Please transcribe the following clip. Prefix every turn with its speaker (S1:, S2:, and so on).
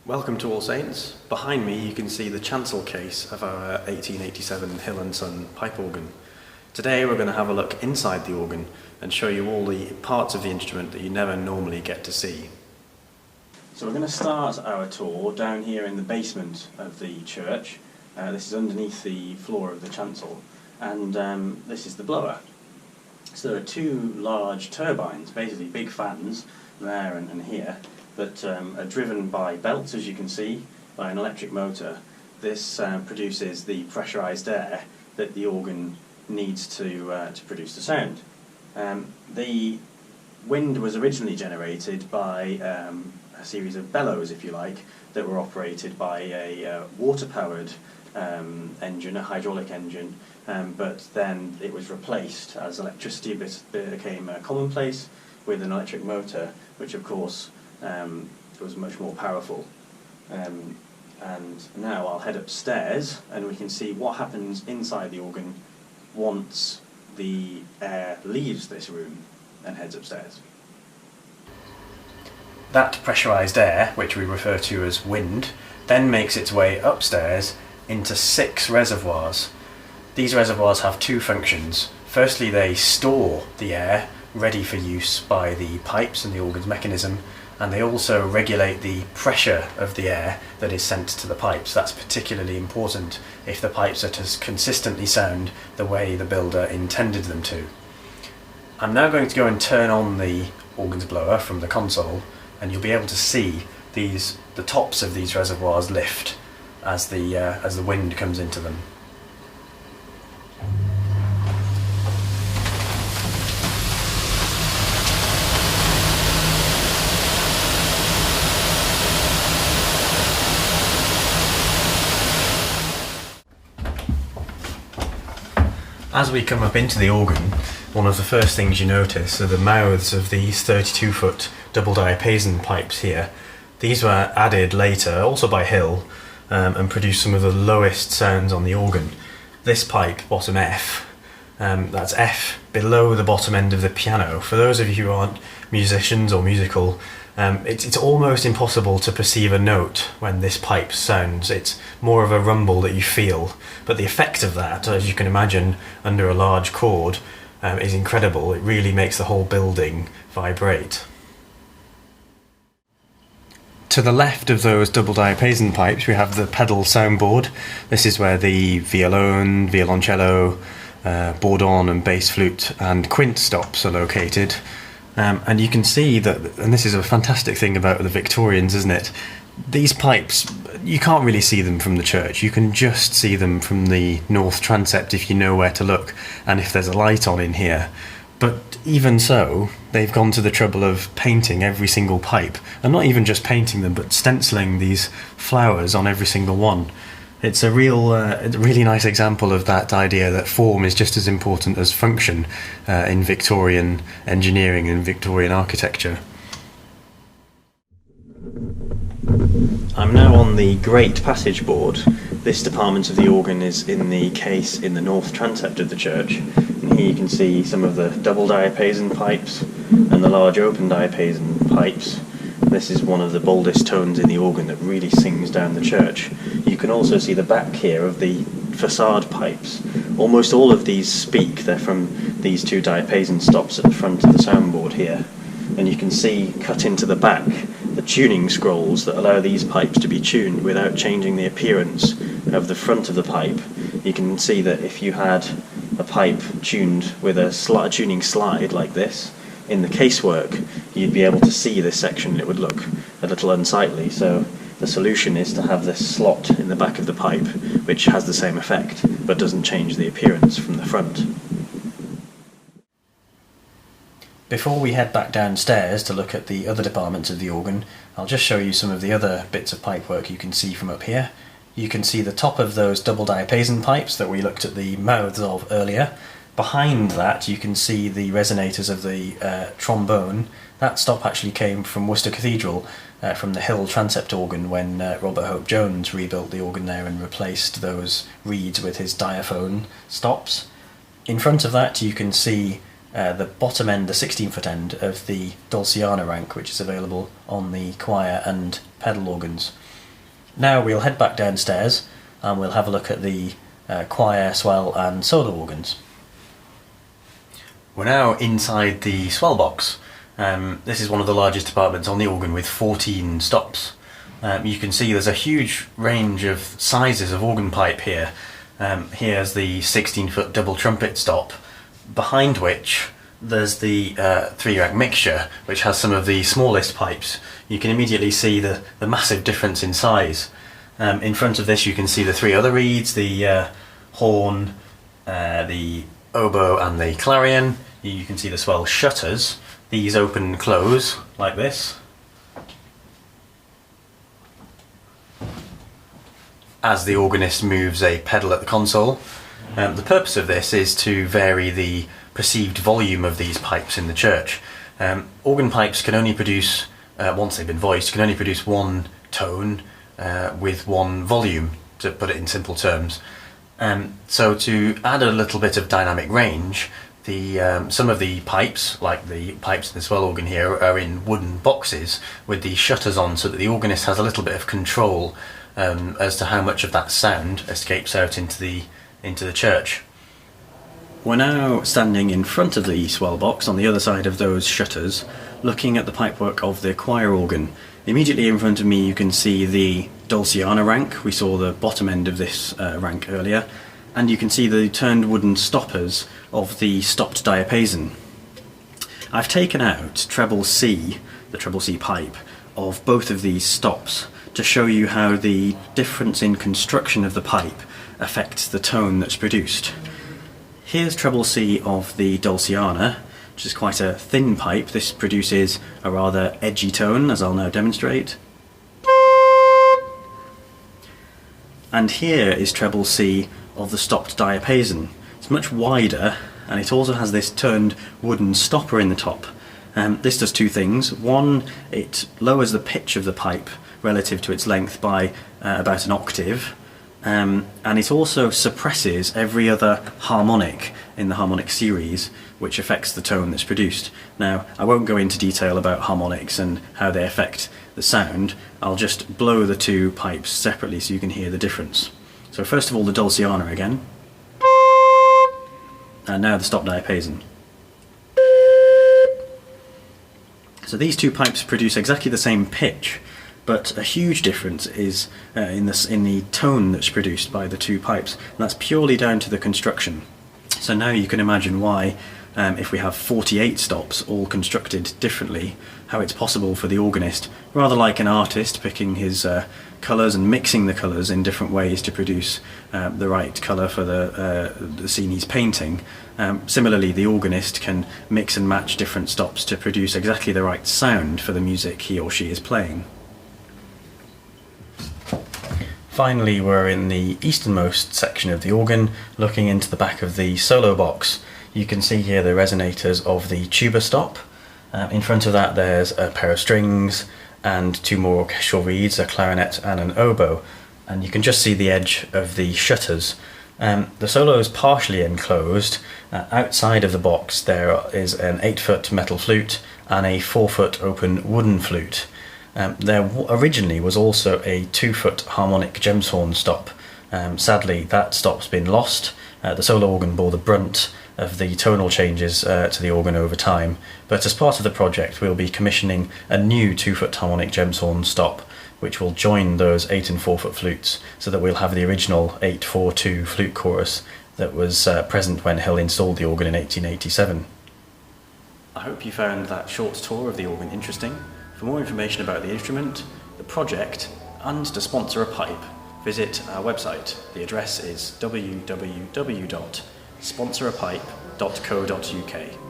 S1: Welcome to All Saints. Behind me you can see the chancel case of our 1887 Hill & Son pipe organ. Today we're going to have a look inside the organ and show you all the parts of the instrument that you never normally get to see. So we're going to start our tour down here in the basement of the church. This is underneath the floor of the chancel, and this is the blower. So there are two large turbines, basically big fans there and here, that are driven by belts, as you can see, by an electric motor. This produces the pressurised air that the organ needs to produce the sound. The wind was originally generated by a series of bellows, if you like, that were operated by a water-powered engine, a hydraulic engine, but then it was replaced as electricity became commonplace with an electric motor, which of course was much more powerful. And now I'll head upstairs and we can see what happens inside the organ once the air leaves this room and heads upstairs. That pressurised air, which we refer to as wind, then makes its way upstairs into 6 reservoirs. These reservoirs have two functions. Firstly, they store the air ready for use by the pipes and the organ's mechanism, and they also regulate the pressure of the air that is sent to the pipes. That's particularly important if the pipes are to consistently sound the way the builder intended them to. I'm now going to go and turn on the organ's blower from the console, and you'll be able to see the tops of these reservoirs lift as the wind comes into them. As we come up into the organ, one of the first things you notice are the mouths of these 32-foot double diapason pipes here. These were added later, also by Hill, and produced some of the lowest sounds on the organ. This pipe, bottom F, that's F below the bottom end of the piano. For those of you who aren't musicians or musical, it's almost impossible to perceive a note when this pipe sounds. It's more of a rumble that you feel, but the effect of that, as you can imagine, under a large chord, is incredible. It really makes the whole building vibrate. To the left of those double diapason pipes we have the pedal soundboard. This is where the violone, violoncello, bourdon and bass flute and quint stops are located. And you can see that, and this is a fantastic thing about the Victorians, isn't it? These pipes, you can't really see them from the church. You can just see them from the north transept if you know where to look and if there's a light on in here. But even so, they've gone to the trouble of painting every single pipe, and not even just painting them, but stenciling these flowers on every single one. It's a really nice example of that idea that form is just as important as function in Victorian engineering and Victorian architecture. I'm now on the great passage board. This department of the organ is in the case in the north transept of the church, and here you can see some of the double diapason pipes and the large open diapason pipes. This is one of the boldest tones in the organ that really sings down the church. You can also see the back here of the facade pipes. Almost all of these speak. They're from these two diapason stops at the front of the soundboard here. And you can see, cut into the back, the tuning scrolls that allow these pipes to be tuned without changing the appearance of the front of the pipe. You can see that if you had a pipe tuned with a tuning slide like this, in the casework, you'd be able to see this section and it would look a little unsightly. So the solution is to have this slot in the back of the pipe, which has the same effect, but doesn't change the appearance from the front. Before we head back downstairs to look at the other departments of the organ, I'll just show you some of the other bits of pipework you can see from up here. You can see the top of those double diapason pipes that we looked at the mouths of earlier. Behind that you can see the resonators of the trombone. That stop actually came from Worcester Cathedral, from the Hill transept organ, when Robert Hope Jones rebuilt the organ there and replaced those reeds with his diaphone stops. In front of that you can see the bottom end, the 16-foot end of the Dulciana rank, which is available on the choir and pedal organs. Now we'll head back downstairs and we'll have a look at the choir, swell and solo organs. We're now inside the Swell Box. This is one of the largest departments on the organ with 14 stops. You can see there's a huge range of sizes of organ pipe here. Here's the 16-foot double trumpet stop, behind which there's the 3-rack mixture, which has some of the smallest pipes. You can immediately see the massive difference in size. In front of this you can see the 3 other reeds, the horn, the oboe and the clarion. You can see the swell shutters. These open and close like this as the organist moves a pedal at the console. The purpose of this is to vary the perceived volume of these pipes in the church. Organ pipes can only produce, once they've been voiced, can only produce one tone with one volume, to put it in simple terms. So to add a little bit of dynamic range, some of the pipes, like the pipes in the swell organ here, are in wooden boxes with the shutters on, so that the organist has a little bit of control as to how much of that sound escapes out into the church. We're now standing in front of the swell box on the other side of those shutters, looking at the pipework of the choir organ. Immediately in front of me you can see the Dulciana rank. We saw the bottom end of this rank earlier, and you can see the turned wooden stoppers of the stopped diapason. I've taken out treble C, the treble C pipe, of both of these stops to show you how the difference in construction of the pipe affects the tone that's produced. Here's treble C of the Dulciana, which is quite a thin pipe. This produces a rather edgy tone, as I'll now demonstrate. And here is treble C of the stopped diapason. It's much wider, and it also has this turned wooden stopper in the top. This does 2 things. One, it lowers the pitch of the pipe relative to its length by about an octave, and it also suppresses every other harmonic in the harmonic series, which affects the tone that's produced. Now, I won't go into detail about harmonics and how they affect the sound. I'll just blow the 2 pipes separately so you can hear the difference. So first of all, the Dulciana again, and now the stop diapason. So these 2 pipes produce exactly the same pitch, but a huge difference is in the tone that's produced by the 2 pipes, and that's purely down to the construction. So now you can imagine why, if we have 48 stops all constructed differently, how it's possible for the organist, rather like an artist picking his colours and mixing the colours in different ways to produce the right colour for the scene he's painting. Similarly, the organist can mix and match different stops to produce exactly the right sound for the music he or she is playing. Finally, we're in the easternmost section of the organ, looking into the back of the solo box. You can see here the resonators of the tuba stop. In front of that there's a pair of strings and 2 more orchestral reeds, a clarinet and an oboe, and you can just see the edge of the shutters. The solo is partially enclosed. Outside of the box there is an 8-foot metal flute and a 4-foot open wooden flute. There originally was also a 2-foot harmonic gemshorn stop. Sadly, that stop's been lost. The solo organ bore the brunt of the tonal changes to the organ over time, but as part of the project we'll be commissioning a new 2-foot harmonic gemshorn stop, which will join those 8 and 4-foot flutes, so that we'll have the original 8-4-2 flute chorus that was present when Hill installed the organ in 1887. I hope you found that short tour of the organ interesting. For more information about the instrument, the project, and to sponsor a pipe, visit our website. The address is www.sponsораpipe.co.uk.